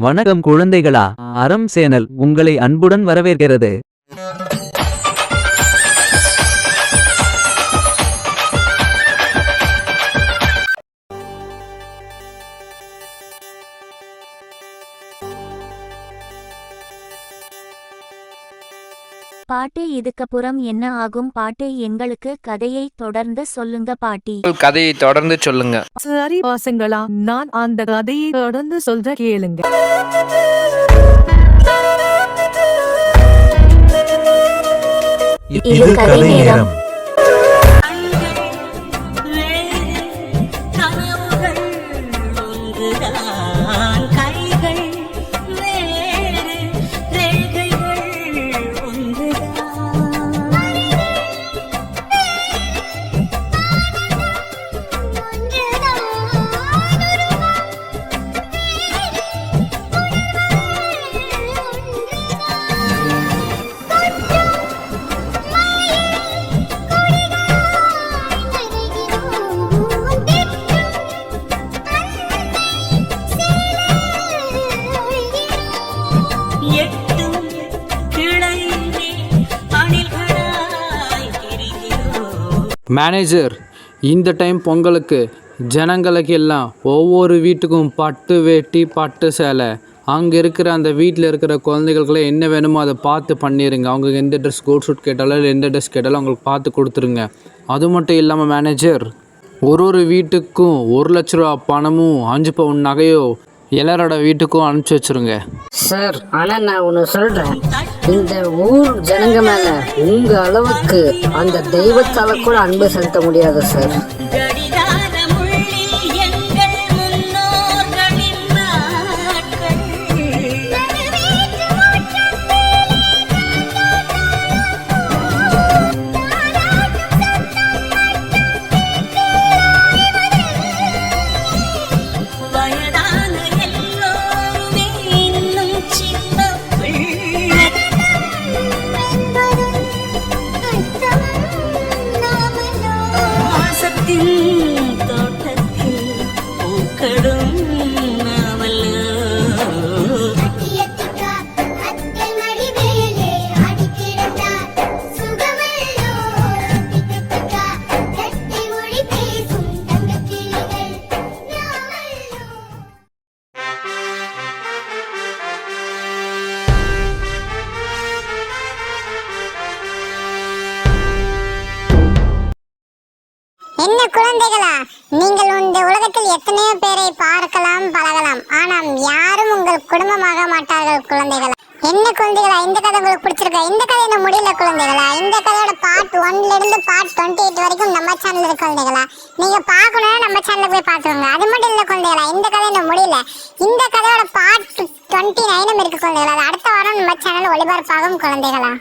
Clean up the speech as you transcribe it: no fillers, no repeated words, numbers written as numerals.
வணக்கம் குழந்தைகளா, அறம் சேனல் உங்களை அன்புடன் வரவேற்கிறது. பாட்டி, இதுக்கப்புறம் என்ன ஆகும் பாட்டி? எங்களுக்கு கதையை தொடர்ந்து சொல்லுங்க பாட்டி. கதையை தொடர்ந்து சொல்லுங்க. சரி வாசங்களா, நான் அந்த கதையை தொடர்ந்து சொல்ற கேளுங்க. இது கதை நேரம். மேனேஜர், இந்த டைம் பொங்கலுக்கு ஜனங்களுக்கு எல்லாம் ஒவ்வொரு வீட்டுக்கும் பட்டு வேட்டி பட்டு சேலை, அங்கே இருக்கிற அந்த வீட்டில் இருக்கிற குழந்தைகளுக்குலாம் என்ன வேணுமோ அதை பார்த்து பண்ணிடுங்க. அவங்க எந்த ட்ரெஸ் கோட் ஷூட் கேட்டாலும் இல்லை எந்த ட்ரெஸ் கேட்டாலும் அவங்களுக்கு பார்த்து கொடுத்துருங்க. அது மட்டும் இல்லாமல் மேனேஜர், ஒரு வீட்டுக்கும் 1 லட்ச ரூபா பணமும் 5 பவுன் நகையோ எல்லாரோட வீட்டுக்கும் அனுப்பிச்சி வச்சுருங்க. சார், ஆனால் நான் ஒன்று சொல்கிறேன், இந்த ஊர் ஜனங்க மேலே உங்கள் அளவுக்கு அந்த தெய்வத்தால் கூட அன்பு செலுத்த முடியாது சார். என்ன குழந்தைகளா, நீங்கள் இந்த உலகத்தில் எத்தனையோ பேரை பார்க்கலாம், பழகலாம், ஆனால் யாரும் உங்கள் குடும்பமாக மாட்டார்கள் குழந்தைகளா. என்ன குழந்தைகளா, இந்த கதை உங்களுக்கு பிடிச்சிருக்கா? இந்த கதை என்ன முடியல குழந்தைகளா. இந்த கதையோட பார்ட் 1ல இருந்து பார்ட் 28 வரைக்கும் நம்ம சேனல் இருக்கு குழந்தைகளா. நீங்க பார்க்கணும்னா நம்ம சேனல்ல போய் பார்த்துக்கோங்க. அது மட்டும் இல்ல குழந்தைகளா, இந்த கதை என்ன முடியல. இந்த கதையோட பார்ட் 29 இருக்கு குழந்தைகளா. அது அடுத்த வாரம் நம்ம சேனல் ஒளிபரப்பாகும் குழந்தைகளா.